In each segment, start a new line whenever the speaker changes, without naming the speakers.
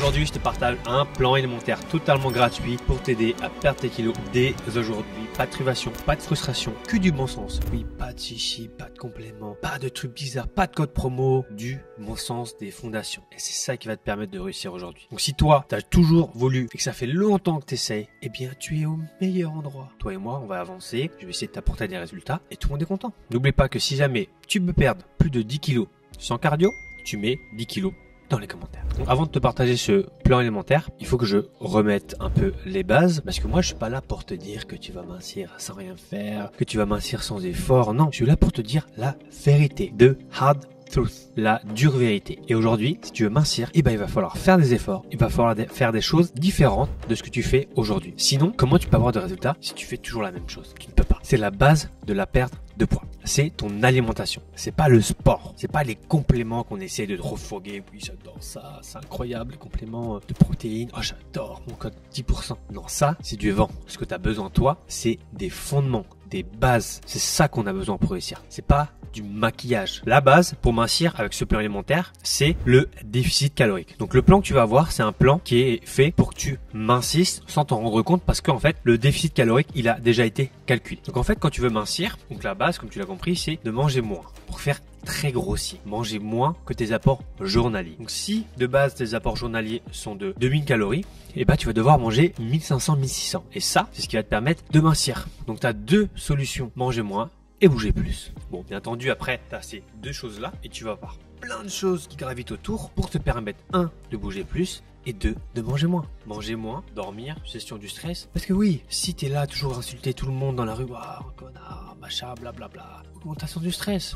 Aujourd'hui, je te partage un plan alimentaire totalement gratuit pour t'aider à perdre tes kilos dès aujourd'hui. Pas de privation, pas de frustration, que du bon sens. Oui, pas de chichi, pas de compléments, pas de trucs bizarres, pas de code promo, du bon sens des fondations. Et c'est ça qui va te permettre de réussir aujourd'hui. Donc si toi, tu as toujours voulu et que ça fait longtemps que tu essayes, eh bien tu es au meilleur endroit. Toi et moi, on va avancer, je vais essayer de t'apporter des résultats et tout le monde est content. N'oublie pas que si jamais tu veux perdre plus de 10 kilos sans cardio, tu mets 10 kilos dans les commentaires. Donc, avant de te partager ce plan alimentaire, il faut que je remette un peu les bases parce que moi je suis pas là pour te dire que tu vas mincir sans rien faire, que tu vas mincir sans effort. Non, je suis là pour te dire la vérité, the hard truth, la dure vérité. Et aujourd'hui, si tu veux mincir, eh ben il va falloir faire des efforts, il va falloir faire des choses différentes de ce que tu fais aujourd'hui. Sinon, comment tu peux avoir de résultats si tu fais toujours la même chose? Tu ne peux pas. C'est la base de la perte de poids. C'est ton alimentation. C'est pas le sport. C'est pas les compléments qu'on essaie de trop foguer. Oui, j'adore ça. C'est incroyable. Les compléments de protéines. Oh, j'adore mon code 10%. Non, ça, c'est du vent. Ce que tu as besoin, toi, c'est des fondements, des bases. C'est ça qu'on a besoin pour réussir. C'est pas du maquillage. La base pour mincir avec ce plan alimentaire, c'est le déficit calorique. Donc le plan que tu vas avoir, c'est un plan qui est fait pour que tu mincisses sans t'en rendre compte parce qu'en fait, le déficit calorique, il a déjà été calculé. Donc en fait, quand tu veux mincir, donc la base, comme tu l'as compris, c'est de manger moins pour faire très grossier. Manger moins que tes apports journaliers. Donc si de base tes apports journaliers sont de 2000 calories, eh ben tu vas devoir manger 1500-1600. Et ça, c'est ce qui va te permettre de mincir. Donc tu as deux solutions, manger moins et bouger plus. Bon, bien entendu, après, tu as ces deux choses-là et tu vas avoir plein de choses qui gravitent autour pour te permettre, un, de bouger plus et deux, de manger moins. Manger moins, dormir, gestion du stress. Parce que oui, si tu es là toujours insulter tout le monde dans la rue, ah, connard, machin, blablabla, augmentation du stress.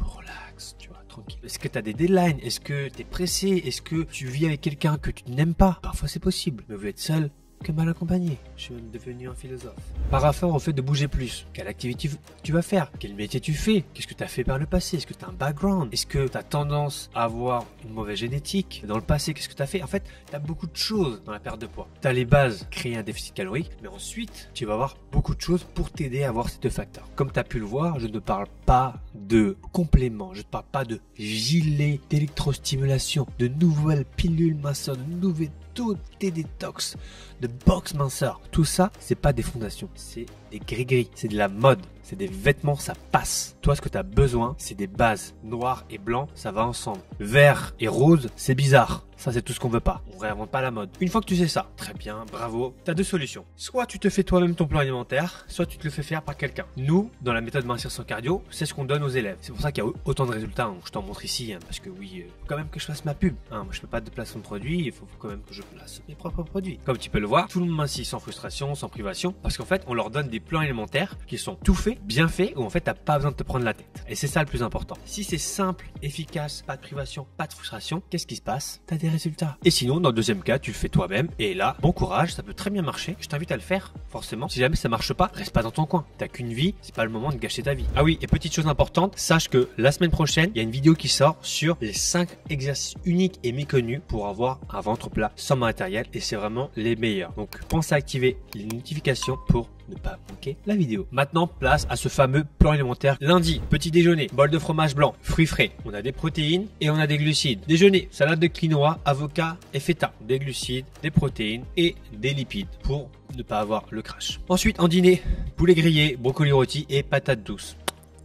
Relax, tu vois, tranquille. Est-ce que tu as des deadlines? Est-ce que tu es pressé? Est-ce que tu vis avec quelqu'un que tu n'aimes pas? Parfois c'est possible, mais vous êtes seul que mal accompagné. Je suis même devenu un philosophe. Par rapport au fait de bouger plus, quelle activité tu vas faire? Quel métier tu fais? Qu'est-ce que tu as fait par le passé? Est-ce que tu as un background? Est-ce que tu as tendance à avoir une mauvaise génétique? Dans le passé, qu'est-ce que tu as fait? En fait, tu as beaucoup de choses dans la perte de poids. Tu as les bases, créer un déficit calorique, mais ensuite, tu vas avoir beaucoup de choses pour t'aider à avoir ces deux facteurs. Comme tu as pu le voir, je ne parle pas de compléments, je ne parle pas de gilets d'électrostimulation, de nouvelles pilules minceurs, de nouvelles taux de détox, de box minceur. Tout ça, c'est pas des fondations, c'est des gris-gris, c'est de la mode, c'est des vêtements, ça passe. Toi, ce que tu as besoin, c'est des bases. Noir et blanc, ça va ensemble. Vert et rose, c'est bizarre. Ça, c'est tout ce qu'on veut pas. On réinvente pas la mode. Une fois que tu sais ça, très bien, bravo. Tu as deux solutions. Soit tu te fais toi-même ton plan alimentaire, soit tu te le fais faire par quelqu'un. Nous, dans la méthode mincir sans cardio, c'est ce qu'on donne aux élèves. C'est pour ça qu'il y a autant de résultats. Donc, je t'en montre ici, parce que oui, il faut quand même que je fasse ma pub. Moi, je peux pas de placement de produits, il faut quand même que je place mes propres produits. Comme tu peux le voir, tout le monde mincit sans frustration, sans privation, parce qu'en fait, on leur donne des plans alimentaires qui sont tout faits, bien faits, où en fait, t'as pas besoin de te prendre la tête. Et c'est ça le plus important. Si c'est simple, efficace, pas de privation, pas de frustration, qu'est-ce qui se passe? T'as des résultats. Et sinon, dans le deuxième cas, tu le fais toi-même. Et là, bon courage, ça peut très bien marcher. Je t'invite à le faire, forcément. Si jamais ça marche pas, reste pas dans ton coin. T'as qu'une vie, c'est pas le moment de gâcher ta vie. Ah oui, et petite chose importante, sache que la semaine prochaine, il y a une vidéo qui sort sur les 5 exercices uniques et méconnus pour avoir un ventre plat sans matériel. Et c'est vraiment les meilleurs. Donc, pense à activer les notifications pour ne pas manquer la vidéo. Maintenant, place à ce fameux plan alimentaire. Lundi, petit déjeuner, bol de fromage blanc, fruits frais. On a des protéines et on a des glucides. Déjeuner, salade de quinoa, avocat et feta. Des glucides, des protéines et des lipides pour ne pas avoir le crash. Ensuite, en dîner, poulet grillé, brocoli rôti et patates douces.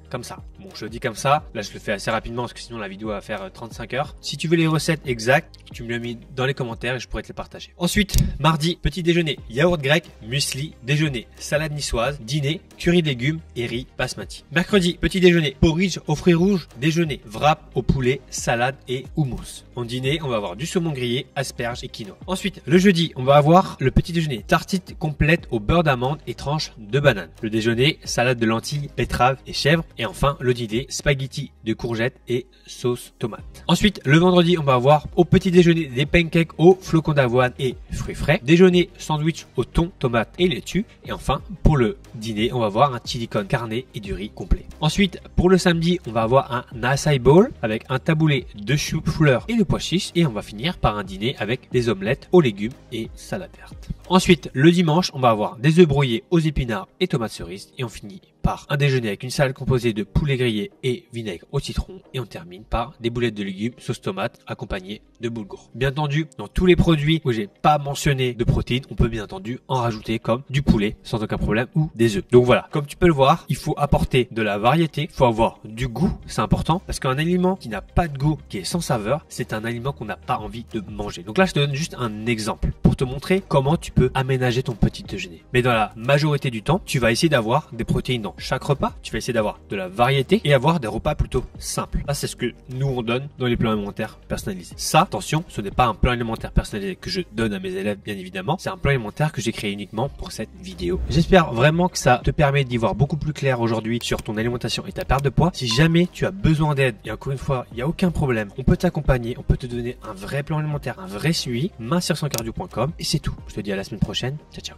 Comme ça. Bon, je le dis comme ça. Là, je le fais assez rapidement parce que sinon la vidéo va faire 35 heures. Si tu veux les recettes exactes, tu me les mets dans les commentaires et je pourrais te les partager. Ensuite, mardi, petit déjeuner, yaourt grec, muesli, déjeuner, salade niçoise, dîner, curry de légumes et riz basmati. Mercredi, petit déjeuner, porridge aux fruits rouges, déjeuner, wrap au poulet, salade et houmous. En dîner, on va avoir du saumon grillé, asperges et quinoa. Ensuite, le jeudi, on va avoir le petit déjeuner, tartine complète au beurre d'amande et tranches de banane. Le déjeuner, salade de lentilles, betteraves et chèvres. Et enfin, le dîner, spaghetti de courgettes et sauce tomate. Ensuite, le vendredi, on va avoir au petit déjeuner des pancakes aux flocons d'avoine et fruits frais. Déjeuner, sandwich au thon, tomate et laitue. Et enfin, pour le dîner, on va avoir un chili con carne et du riz complet. Ensuite, pour le samedi, on va avoir un acai bowl avec un taboulé de chou-fleur et de pois chiches. Et on va finir par un dîner avec des omelettes aux légumes et salade verte. Ensuite, le dimanche, on va avoir des œufs brouillés aux épinards et tomates cerises. Et on finit par un déjeuner avec une salade composée de poulet grillé et vinaigre au citron et on termine par des boulettes de légumes sauce tomate accompagnées de boulgour. Bien entendu, dans tous les produits où j'ai pas mentionné de protéines, on peut bien entendu en rajouter comme du poulet sans aucun problème ou des œufs. Donc voilà, comme tu peux le voir, il faut apporter de la variété, il faut avoir du goût, c'est important parce qu'un aliment qui n'a pas de goût, qui est sans saveur, c'est un aliment qu'on n'a pas envie de manger. Donc là, je te donne juste un exemple pour te montrer comment tu peux aménager ton petit déjeuner. Mais dans la majorité du temps, tu vas essayer d'avoir des protéines dans chaque repas, tu vas essayer d'avoir de la variété et avoir des repas plutôt simples. Là, c'est ce que nous on donne dans les plans alimentaires personnalisés. Ça, attention, ce n'est pas un plan alimentaire personnalisé que je donne à mes élèves, bien évidemment. C'est un plan alimentaire que j'ai créé uniquement pour cette vidéo. J'espère vraiment que ça te permet d'y voir beaucoup plus clair aujourd'hui sur ton alimentation et ta perte de poids. Si jamais tu as besoin d'aide, et encore une fois, il n'y a aucun problème, on peut t'accompagner, on peut te donner un vrai plan alimentaire, un vrai suivi, mincir-sans-cardio.com et c'est tout. Je te dis à la semaine prochaine. Ciao, ciao.